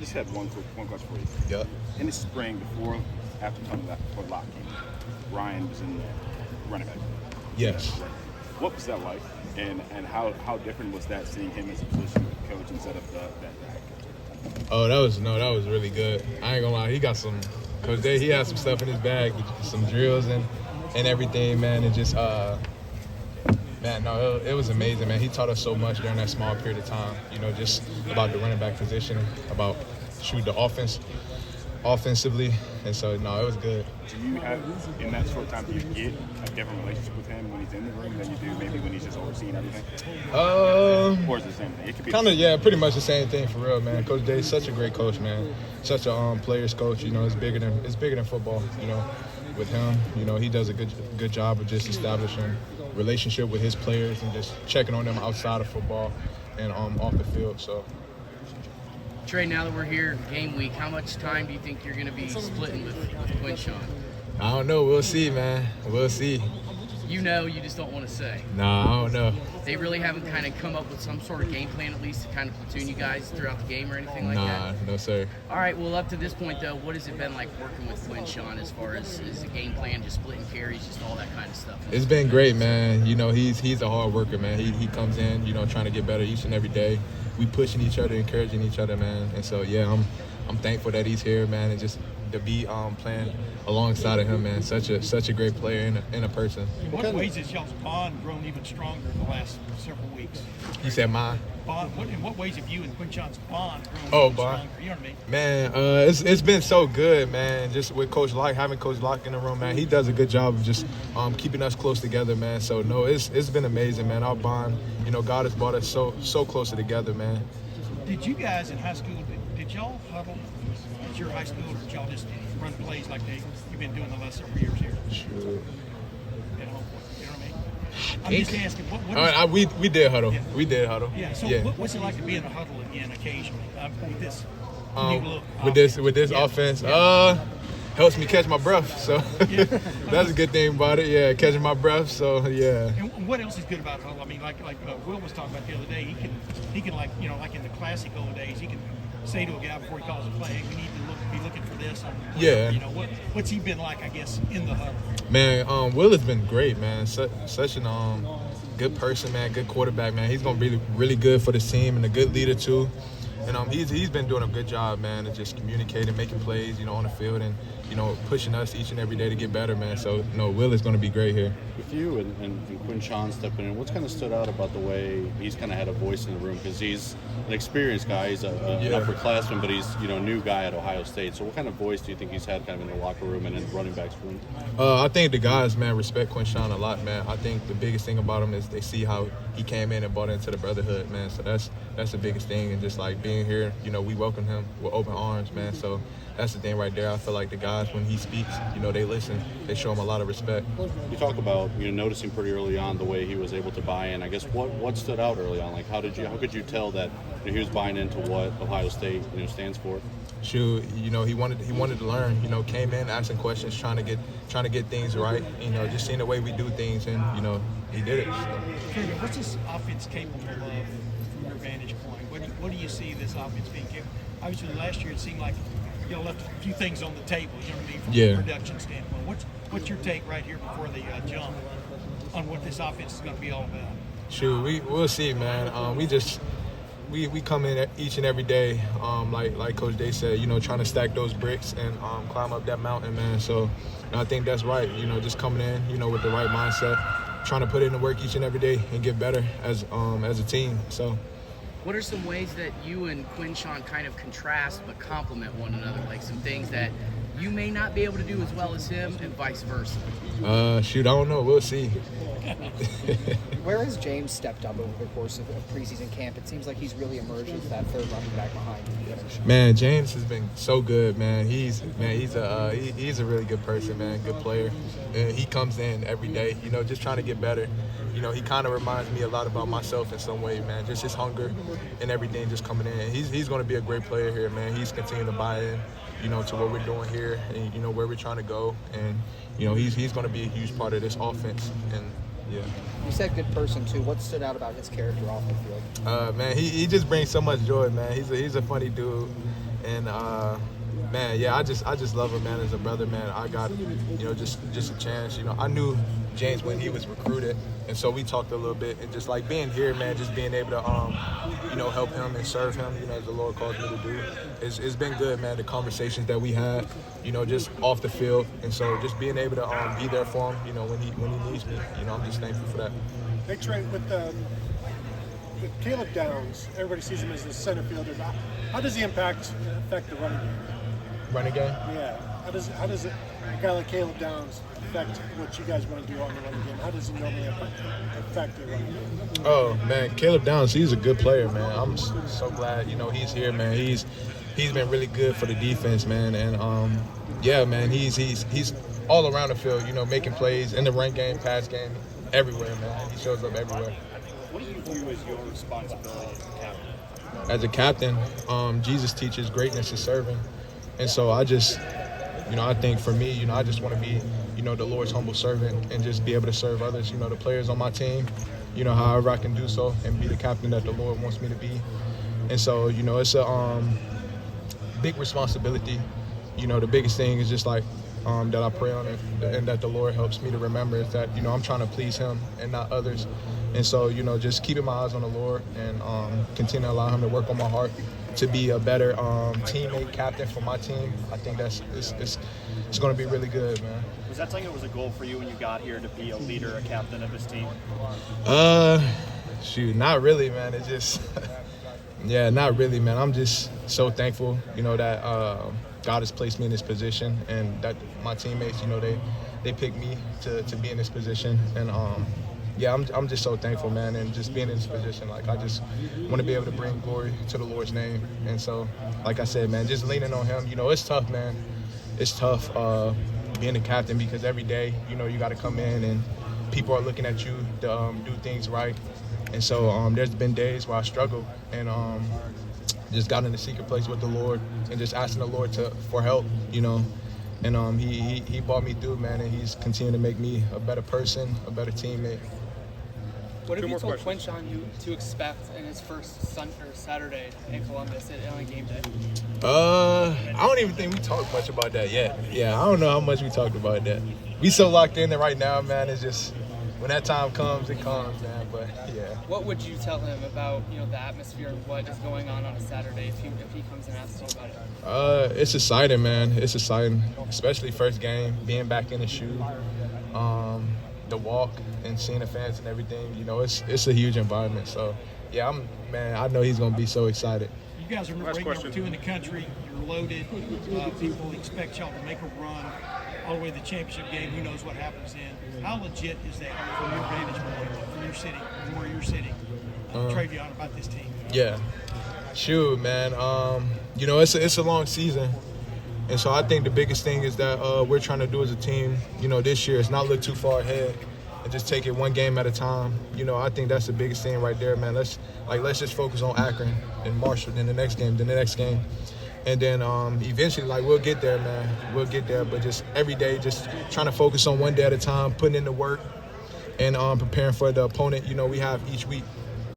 just had one question for you. Yep. In the spring, after coming back before lock came, Ryan was in the running back. Yes. What was that like? And how different was that seeing him as a position coach instead of that back? Oh, that was really good. I ain't gonna lie, he got some. Coach Day, he had some stuff in his bag, some drills and everything, man. And just it was amazing, man. He taught us so much during that small period of time. Just about the running back position, about the offensively, and so it was good. Do you have, in that short time, do you get a different relationship with him when he's in the room than you do maybe when he's just overseeing everything? Or is it the same thing? It could be kind of, pretty much the same thing for real, man. Coach Day is such a great coach, man. Such a players coach. It's bigger than football. With him, he does a good job of just establishing relationship with his players and just checking on them outside of football and off the field. So. Trey, now that we're here, game week, how much time do you think you're going to be splitting with Quinshon? I don't know. We'll see, man. We'll see. You just don't want to say. Nah, I don't know. They really haven't kind of come up with some sort of game plan, at least to kind of platoon you guys throughout the game or anything like that? Nah, no, sir. All right, well, up to this point, though, what has it been like working with Quinshon as far as the game plan, just splitting carries, just all that kind of stuff? It's been great, man. He's a hard worker, man. He comes in, trying to get better each and every day. We pushing each other, encouraging each other, man. And so, I'm thankful that he's here, man, and just to be playing alongside of him, man. Such a great player and a person. In what ways has y'all's bond grown even stronger in the last several weeks? You said mine? Bond. In what ways have you and Quinshon's bond grown even stronger? You know what I mean? Man, it's been so good, man. Just with Coach Locke, having Coach Locke in the room, man. He does a good job of just keeping us close together, man. So no, it's been amazing, man. Our bond, God has brought us so closer together, man. Did you guys in high school? Did y'all huddle at your high school, or did y'all just run plays like you've been doing the last several years here? Sure. You know what I mean? I'm just asking. What we did huddle. Yeah. We did huddle. Yeah. So what's it like to be in a huddle again occasionally with this new look? With this offense? Helps me catch my breath. So that's a good thing about it. Yeah, catching my breath. So yeah. And what else is good about huddle? I mean, like Will was talking about the other day. He can like in the classic old days, he can say to a guy before he calls a play, "We need to be looking for this." Yeah. What's he been like? I guess in the huddle. Man, Will has been great, man. Such an good person, man. Good quarterback, man. He's gonna be really good for this team and a good leader too. And he's been doing a good job, man, of just communicating, making plays, on the field, and pushing us each and every day to get better, man. So Will is going to be great here. With you and Quinshon stepping in, what's kind of stood out about the way he's kind of had a voice in the room? Because he's an experienced guy, he's an upperclassman, but he's a new guy at Ohio State. So what kind of voice do you think he's had kind of in the locker room and in the running backs room? I think the guys, man, respect Quinshon a lot, man. I think the biggest thing about him is they see how he came in and bought into the brotherhood, man. So that's the biggest thing, and just like being here, we welcome him with open arms, man. So that's the thing right there. I feel like the guys, when he speaks, they listen. They show him a lot of respect. You talk about noticing pretty early on the way he was able to buy in. I guess what stood out early on? Like how could you tell that he was buying into what Ohio State stands for? Shoot, he wanted to learn. Came in asking questions, trying to get things right. Just seeing the way we do things, and he did it. So. What's this offense capable of from your vantage point? What do you see this offense being capable? Obviously, last year it seemed like left a few things on the table. You know what I mean, from a production standpoint. What's your take right here before the jump on what this offense is going to be all about? Shoot, we'll see, man. We come in each and every day, like Coach Day said, trying to stack those bricks and climb up that mountain, man. So I think that's right. Just coming in, with the right mindset, trying to put in the work each and every day and get better as a team. So. What are some ways that you and Quinshon kind of contrast but complement one another? Like some things that you may not be able to do as well as him and vice versa? Shoot, I don't know. We'll see. Where has James stepped up over the course of preseason camp? It seems like he's really emerged as that third running back behind him. Man, James has been so good, man. He's a really good person, man. Good player. And he comes in every day, just trying to get better. He kind of reminds me a lot about myself in some way, man. Just his hunger and everything just coming in. He's going to be a great player here, man. He's continuing to buy in, to what we're doing here and, where we're trying to go. And, he's going to be a huge part of this offense. And, yeah. You said good person, too. What stood out about his character off the field? Man, he just brings so much joy, man. He's a funny dude. And man, yeah, I just love him, man, as a brother, man. I got, just a chance. I knew James when he was recruited, and so we talked a little bit, and just like being here, man, just being able to, help him and serve him, as the Lord calls me to do. It's been good, man. The conversations that we had, just off the field, and so just being able to be there for him, when he needs me, I'm just thankful for that. Hey, Trey, with Caleb Downs, everybody sees him as the center fielder. How does he affect the running game? Running game? Yeah. How does a guy like Caleb Downs affect what you guys want to do on the running game? How does he normally affect the running game? Oh man, Caleb Downs, he's a good player, man. I'm so glad, he's here, man. He's been really good for the defense, man. And yeah, man, he's all around the field, making plays in the run game, pass game, everywhere, man. He shows up everywhere. What do you view as your responsibility as a captain? As a captain, Jesus teaches greatness is serving. And so I just, I think for me, I just want to be, the Lord's humble servant and just be able to serve others, the players on my team, however I can do so and be the captain that the Lord wants me to be. And so, it's a big responsibility. The biggest thing is just like that I pray on it and that the Lord helps me to remember is that, I'm trying to please him and not others. And so, just keeping my eyes on the Lord and continue to allow him to work on my heart to be a better teammate, captain for my team. I think it's going to be really good, man. Was that something that was a goal for you when you got here, to be a leader, a captain of this team? Shoot, not really, man. It's just, yeah, not really, man. I'm just so thankful, that God has placed me in this position and that my teammates, they picked me to be in this position. And yeah, I'm just so thankful, man, and just being in this position. Like, I just want to be able to bring glory to the Lord's name. And so, like I said, man, just leaning on him. It's tough, man. It's tough being a captain because every day, you got to come in and people are looking at you to do things right. And so there's been days where I struggle and just got in the secret place with the Lord and just asking the Lord for help, And he brought me through, man, and he's continuing to make me a better person, a better teammate. What have you told Quinshon to expect in his first Saturday in Columbus on game day? I don't even think we talked much about that yet. Yeah, I don't know how much we talked about that. We so locked in there right now, man. It's just when that time comes, it comes, man. But yeah. What would you tell him about the atmosphere and what is going on a Saturday if he comes and asks you about it? It's exciting, man. It's exciting, especially first game, being back in the shoe, the walk and seeing the fans and everything. It's a huge environment. So yeah, I know he's gonna be so excited. You guys are ranked number 2 in the country. You're loaded. People expect y'all to make a run all the way to the championship game. Who knows what happens then? How legit is that from your vantage point, from your city, from where you're sitting, TreVeyon, about this team? Yeah, shoot, man. It's a long season, and so I think the biggest thing is that we're trying to do as a team, this year is not look too far ahead and just take it one game at a time. I think that's the biggest thing right there, man. Let's just focus on Akron and Marshall, then the next game. And then eventually, we'll get there, man. We'll get there, but just every day, just trying to focus on one day at a time, putting in the work, and preparing for the opponent, we have each week.